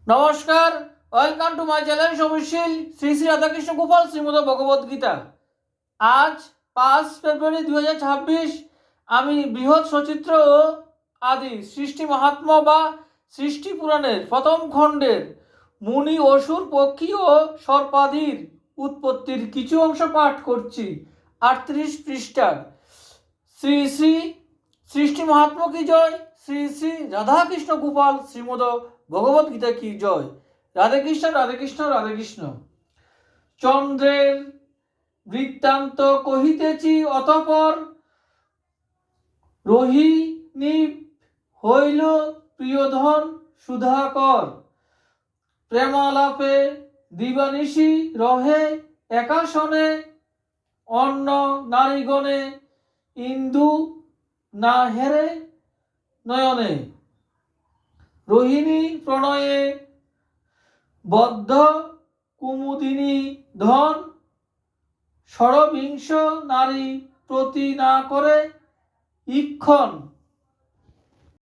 নমস্কার, welcome to my channel সবশীল শ্রী শ্রী রাধাকৃষ্ণ গোপাল শ্রীমদ ভগবদ গীতা। আজ 5 ফেব্রুয়ারি 2026 আমি বৃহৎ সচিত্র ও আদি সৃষ্টি মাহাত্ম্য বা সৃষ্টি পুরাণের প্রথম খণ্ডের মুনি অসুর পক্ষী ও সর্পাদির উৎপত্তির কিছু অংশ পাঠ করছি। 38 পৃষ্ঠার। শ্রী শ্রী সৃষ্টি মাহাত্ম্য কি জয়, শ্রী শ্রী রাধাকৃষ্ণ গোপাল শ্রীমদ ভগবত গীতা কি জয়। রাধে কৃষ্ণ রাধে কৃষ্ণ রাধে কৃষ্ণ। চন্দ্রের বৃত্তান্ত কহিতেছি, অতঃপর রোহিণী হইল প্রিয়ধন সুধাকর। প্রেমালাপে দিবানিশি রহে একাশনে, অন্য নারীগণে ইন্দু না হেরে নয়নে। রোহিণী প্রণয়ে বদ্ধ কুমুদিনী ধন, ষড়বিংশ নারী প্রতি না করে ঈক্ষণ।